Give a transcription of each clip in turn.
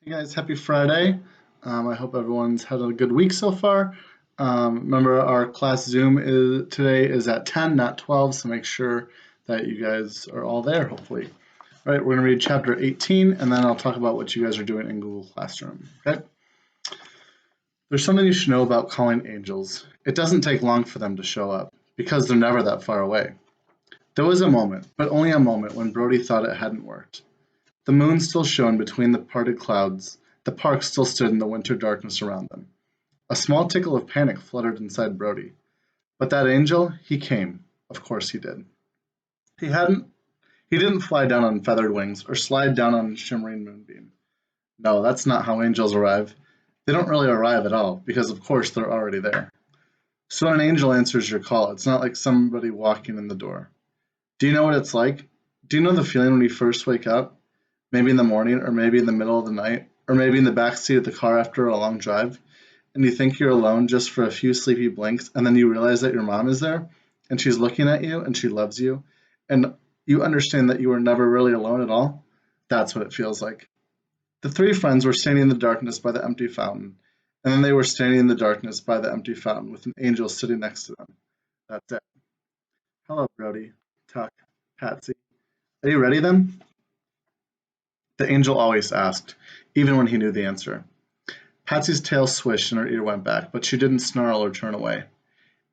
Hey guys, happy Friday. I hope everyone's had a good week so far. Remember, our class Zoom today is at 10, not 12, so make sure that you guys are all there, hopefully. All right, we're going to read chapter 18, and then I'll talk about what you guys are doing in Google Classroom. Okay? There's something you should know about calling angels. It doesn't take long for them to show up, because they're never that far away. There was a moment, but only a moment, when Brody thought it hadn't worked. The moon still shone between the parted clouds, the park still stood in the winter darkness around them. A small tickle of panic fluttered inside Brody. But that angel, he came. Of course he did. He hadn't he didn't fly down on feathered wings or slide down on a shimmering moonbeam. No, that's not how angels arrive. They don't really arrive at all, because of course they're already there. So when an angel answers your call, it's not like somebody walking in the door. Do you know what it's like? Do you know the feeling when you first wake up? Maybe in the morning, or maybe in the middle of the night, or maybe in the back seat of the car after a long drive, and you think you're alone just for a few sleepy blinks, and then you realize that your mom is there, and she's looking at you, and she loves you, and you understand that you were never really alone at all. That's what it feels like. The three friends were standing in the darkness by the empty fountain, and then they were standing in the darkness by the empty fountain with an angel sitting next to them. That's it. Hello, Brody, Tuck, Patsy. Are you ready then? The angel always asked, even when he knew the answer. Patsy's tail swished and her ear went back, but she didn't snarl or turn away.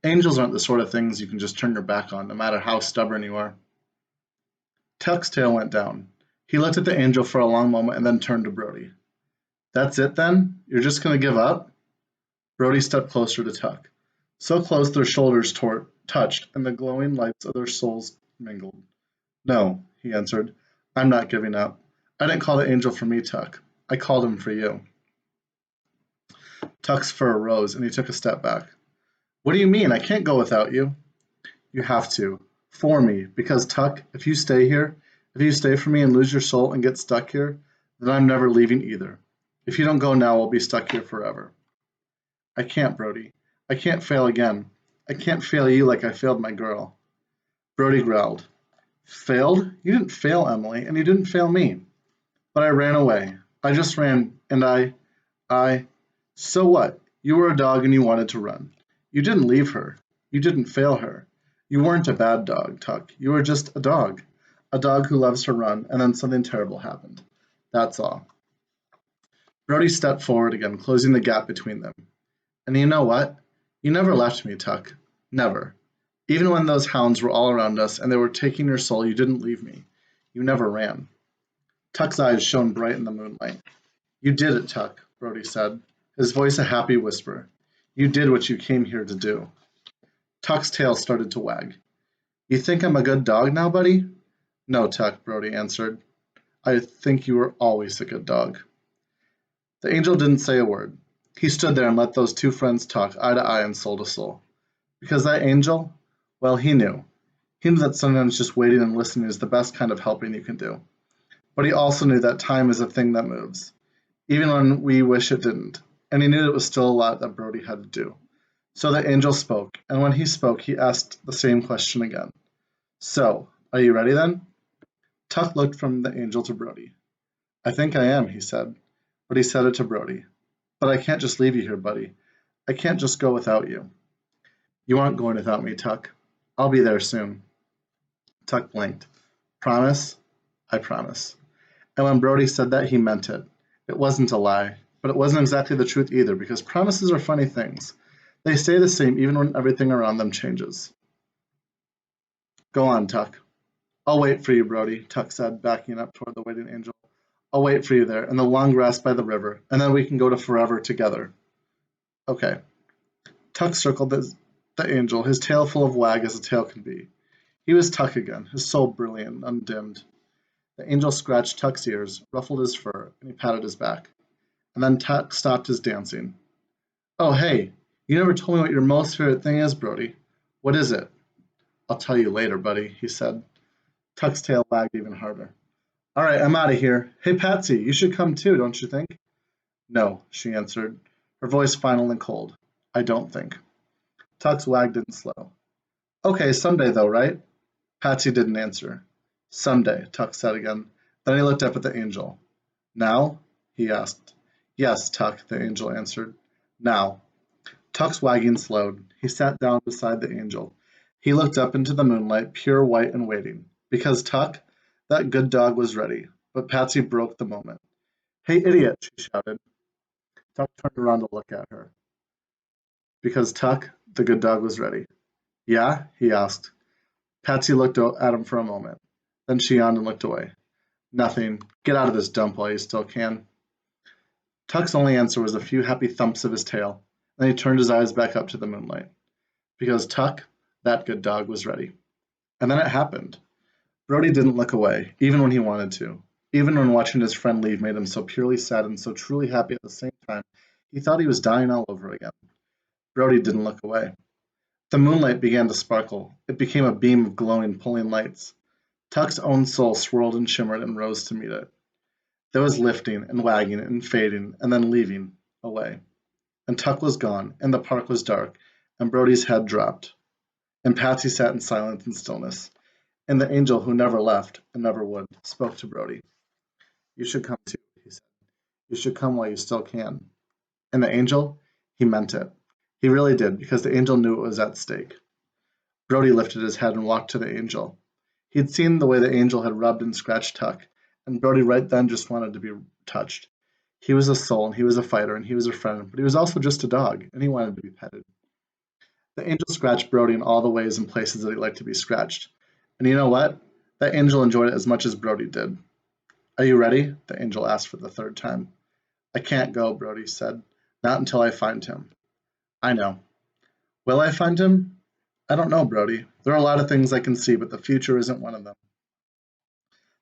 Angels aren't the sort of things you can just turn your back on, no matter how stubborn you are. Tuck's tail went down. He looked at the angel for a long moment and then turned to Brody. That's it then? You're just going to give up? Brody stepped closer to Tuck. So close their shoulders touched and the glowing lights of their souls mingled. No, he answered. I'm not giving up. I didn't call the angel for me, Tuck. I called him for you. Tuck's fur rose and he took a step back. What do you mean? I can't go without you. You have to. For me. Because, Tuck, if you stay here, if you stay for me and lose your soul and get stuck here, then I'm never leaving either. If you don't go now, we'll be stuck here forever. I can't, Brody. I can't fail again. I can't fail you like I failed my girl. Brody growled. Failed? You didn't fail Emily, and you didn't fail me. But I ran away. I just ran, and I. So what? You were a dog and you wanted to run. You didn't leave her. You didn't fail her. You weren't a bad dog, Tuck. You were just a dog. A dog who loves to run, and then something terrible happened. That's all. Brody stepped forward again, closing the gap between them. And you know what? You never left me, Tuck. Never. Even when those hounds were all around us and they were taking your soul, you didn't leave me. You never ran. Tuck's eyes shone bright in the moonlight. You did it, Tuck, Brody said, his voice a happy whisper. You did what you came here to do. Tuck's tail started to wag. You think I'm a good dog now, buddy? No, Tuck, Brody answered. I think you were always a good dog. The angel didn't say a word. He stood there and let those two friends talk eye to eye and soul to soul. Because that angel, well, he knew. He knew that sometimes just waiting and listening is the best kind of helping you can do. But he also knew that time is a thing that moves, even when we wish it didn't, and he knew it was still a lot that Brody had to do. So the angel spoke, and when he spoke, he asked the same question again. So, are you ready then? Tuck looked from the angel to Brody. I think I am, he said, but he said it to Brody. But I can't just leave you here, buddy. I can't just go without you. You aren't going without me, Tuck. I'll be there soon. Tuck blinked. Promise? I promise. And when Brody said that, he meant it. It wasn't a lie, but it wasn't exactly the truth either, because promises are funny things. They stay the same even when everything around them changes. Go on, Tuck. I'll wait for you, Brody, Tuck said, backing up toward the waiting angel. I'll wait for you there, in the long grass by the river, and then we can go to forever together. Okay. Tuck circled the angel, his tail full of wag as a tail can be. He was Tuck again, his soul brilliant, undimmed. The angel scratched Tuck's ears, ruffled his fur, and he patted his back. And then Tuck stopped his dancing. Oh, hey, you never told me what your most favorite thing is, Brody. What is it? I'll tell you later, buddy, he said. Tuck's tail wagged even harder. All right, I'm out of here. Hey, Patsy, you should come too, don't you think? No, she answered, her voice final and cold. I don't think. Tuck's wag didn't slow. Okay, someday though, right? Patsy didn't answer. Someday, Tuck said again. Then he looked up at the angel. Now? he asked. Yes, Tuck, the angel answered. Now. Tuck's wagging slowed. He sat down beside the angel. He looked up into the moonlight, pure white and waiting. Because Tuck, that good dog, was ready. But Patsy broke the moment. Hey, idiot, she shouted. Tuck turned around to look at her. Because Tuck, the good dog, was ready. Yeah? He asked. Patsy looked at him for a moment. Then she yawned and looked away. Nothing. Get out of this dump while you still can. Tuck's only answer was a few happy thumps of his tail. Then he turned his eyes back up to the moonlight. Because Tuck, that good dog, was ready. And then it happened. Brody didn't look away, even when he wanted to. Even when watching his friend leave made him so purely sad and so truly happy at the same time, he thought he was dying all over again. Brody didn't look away. The moonlight began to sparkle. It became a beam of glowing, pulling lights. Tuck's own soul swirled and shimmered and rose to meet it. There was lifting and wagging and fading and then leaving away. And Tuck was gone, and the park was dark, and Brody's head dropped. And Patsy sat in silence and stillness. And the angel, who never left and never would, spoke to Brody. You should come too, he said. You should come while you still can. And the angel, he meant it. He really did, because the angel knew it was at stake. Brody lifted his head and walked to the angel. He'd seen the way the angel had rubbed and scratched Tuck, and Brody right then just wanted to be touched. He was a soul, and he was a fighter, and he was a friend, but he was also just a dog, and he wanted to be petted. The angel scratched Brody in all the ways and places that he liked to be scratched. And you know what? That angel enjoyed it as much as Brody did. Are you ready? The angel asked for the third time. I can't go, Brody said. Not until I find him. I know. Will I find him? I don't know, Brody. There are a lot of things I can see, but the future isn't one of them.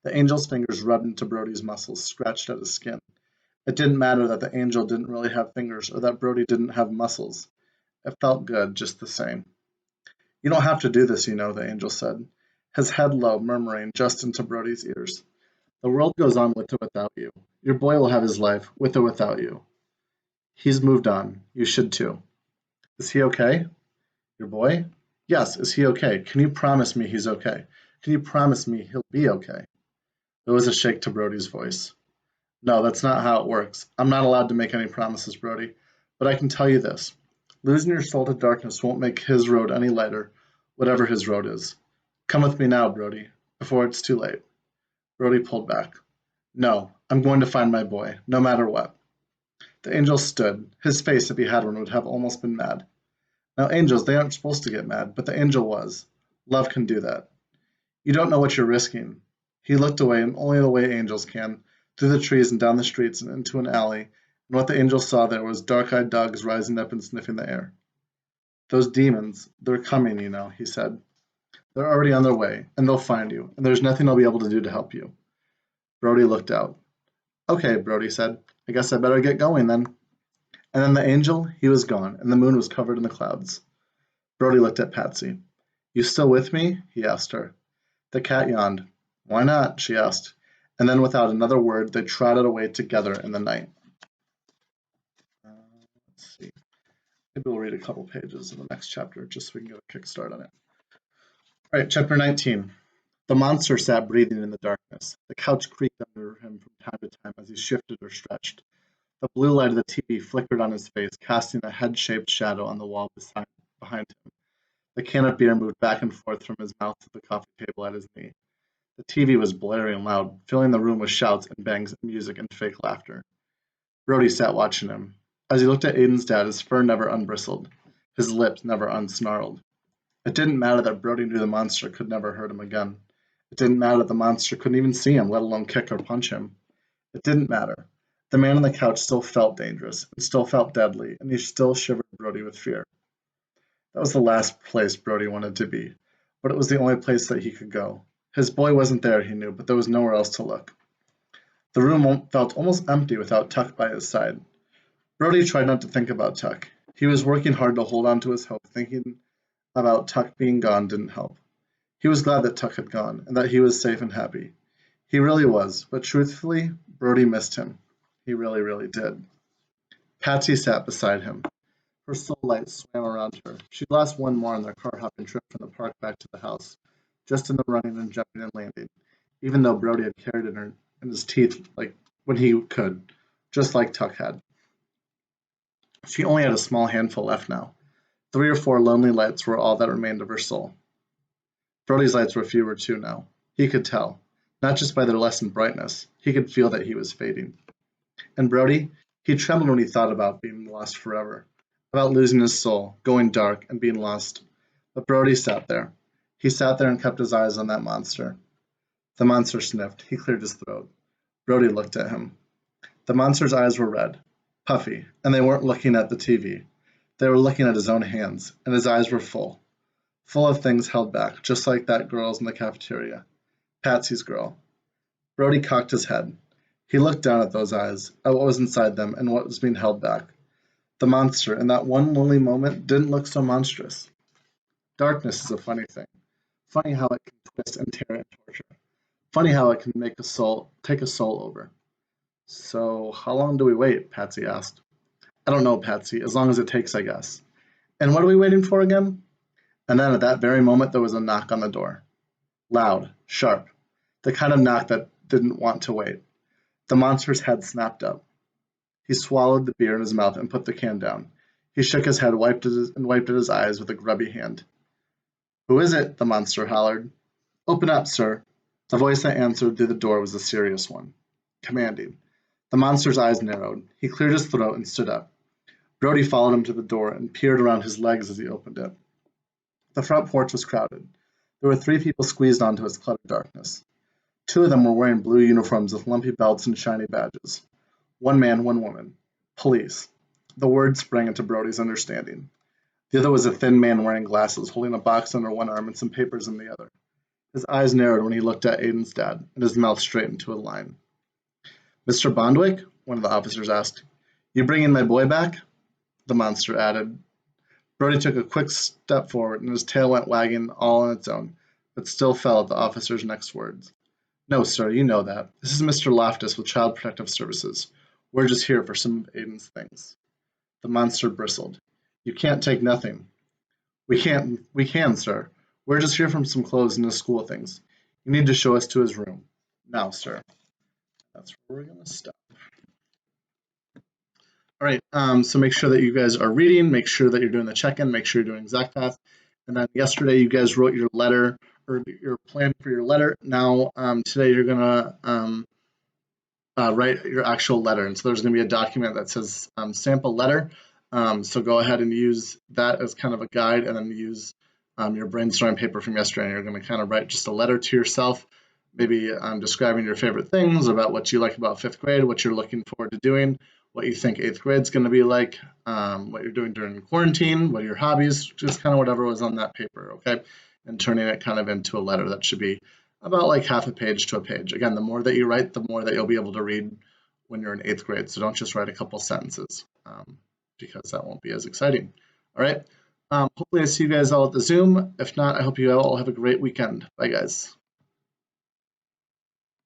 The angel's fingers rubbed into Brody's muscles, scratched at his skin. It didn't matter that the angel didn't really have fingers or that Brody didn't have muscles. It felt good just the same. You don't have to do this, you know, the angel said, his head low, murmuring just into Brody's ears. The world goes on with or without you. Your boy will have his life, with or without you. He's moved on. You should too. Is he okay? Your boy? Yes, is he okay? Can you promise me he's okay? Can you promise me he'll be okay? There was a shake to Brody's voice. No, that's not how it works. I'm not allowed to make any promises, Brody. But I can tell you this. Losing your soul to darkness won't make his road any lighter, whatever his road is. Come with me now, Brody, before it's too late. Brody pulled back. No, I'm going to find my boy, no matter what. The angel stood. His face, if he had one, would have almost been mad. Now, angels, they aren't supposed to get mad, but the angel was. Love can do that. You don't know what you're risking. He looked away in only the way angels can, through the trees and down the streets and into an alley, and what the angel saw there was dark-eyed dogs rising up and sniffing the air. Those demons, they're coming, you know, he said. They're already on their way, and they'll find you, and there's nothing I'll be able to do to help you. Brody looked out. Okay, Brody said. I guess I better get going then. And then the angel, he was gone, and the moon was covered in the clouds. Brody looked at Patsy. You still with me? He asked her. The cat yawned. Why not? She asked. And then without another word, they trotted away together in the night. Let's see. Maybe we'll read a couple pages in the next chapter just so we can get a kickstart on it. All right, chapter 19. The monster sat breathing in the darkness. The couch creaked under him from time to time as he shifted or stretched. The blue light of the TV flickered on his face, casting a head-shaped shadow on the wall behind him. The can of beer moved back and forth from his mouth to the coffee table at his knee. The TV was blaring loud, filling the room with shouts and bangs and music and fake laughter. Brody sat watching him. As he looked at Aiden's dad, his fur never unbristled, his lips never unsnarled. It didn't matter that Brody knew the monster could never hurt him again. It didn't matter that the monster couldn't even see him, let alone kick or punch him. It didn't matter. The man on the couch still felt dangerous, and still felt deadly, and he still shivered Brody with fear. That was the last place Brody wanted to be, but it was the only place that he could go. His boy wasn't there, he knew, but there was nowhere else to look. The room felt almost empty without Tuck by his side. Brody tried not to think about Tuck. He was working hard to hold on to his hope, thinking about Tuck being gone didn't help. He was glad that Tuck had gone, and that he was safe and happy. He really was, but truthfully, Brody missed him. He really, really did. Patsy sat beside him. Her soul light swam around her. She'd lost one more on their car-hopping trip from the park back to the house, just in the running and jumping and landing, even though Brody had carried it in his teeth like when he could. just like Tuck had. She only had a small handful left now. 3 or 4 lonely lights were all that remained of her soul. Brody's lights were fewer too now. He could tell, not just by their lessened brightness, he could feel that he was fading. And Brody, he trembled when he thought about being lost forever, about losing his soul, going dark, and being lost. But Brody sat there. He sat there and kept his eyes on that monster. The monster sniffed. He cleared his throat. Brody looked at him. The monster's eyes were red, puffy, and they weren't looking at the TV. They were looking at his own hands, and his eyes were full of things held back, just like that girl's in the cafeteria. Patsy's girl. Brody cocked his head. He looked down at those eyes, at what was inside them and what was being held back. The monster, in that one lonely moment, didn't look so monstrous. Darkness is a funny thing. Funny how it can twist and tear and torture. Funny how it can take a soul over. So, how long do we wait? Patsy asked. I don't know, Patsy, as long as it takes, I guess. And what are we waiting for again? And then at that very moment there was a knock on the door. Loud, sharp, the kind of knock that didn't want to wait. The monster's head snapped up. He swallowed the beer in his mouth and put the can down. He shook his head, wiped at his eyes with a grubby hand. Who is it? The monster hollered. Open up, sir. The voice that answered through the door was a serious one, commanding. The monster's eyes narrowed. He cleared his throat and stood up. Brody followed him to the door and peered around his legs as he opened it. The front porch was crowded. There were 3 people squeezed onto its cluttered darkness. 2 of them were wearing blue uniforms with lumpy belts and shiny badges. 1 man, 1 woman. Police. The word sprang into Brody's understanding. The other was a thin man wearing glasses, holding a box under one arm and some papers in the other. His eyes narrowed when he looked at Aiden's dad, and his mouth straightened to a line. Mr. Bondwick? One of the officers asked. You bringing my boy back? The monster added. Brody took a quick step forward, and his tail went wagging all on its own, but still fell at the officer's next words. No, sir, you know that. This is Mr. Loftus with Child Protective Services. We're just here for some of Aiden's things. The monster bristled. You can't take nothing. We can, sir. We're just here for some clothes and his school things. You need to show us to his room. Now, sir. That's where we're going to stop. All right, so make sure that you guys are reading, make sure that you're doing the check-in, make sure you're doing ExactPath. And then yesterday you guys wrote your letter or your plan for your letter. Now today you're gonna write your actual letter. And so there's gonna be a document that says sample letter. So go ahead and use that as kind of a guide and then use your brainstorming paper from yesterday. And you're gonna kind of write just a letter to yourself, maybe describing your favorite things about what you like about 5th grade, what you're looking forward to doing, what you think 8th grade is going to be like, what you're doing during quarantine, what are your hobbies, just kind of whatever was on that paper, okay? And turning it kind of into a letter that should be about like half a page to a page. Again, the more that you write, the more that you'll be able to read when you're in 8th grade. So don't just write a couple sentences because that won't be as exciting. All right. Hopefully I see you guys all at the Zoom. If not, I hope you all have a great weekend. Bye, guys.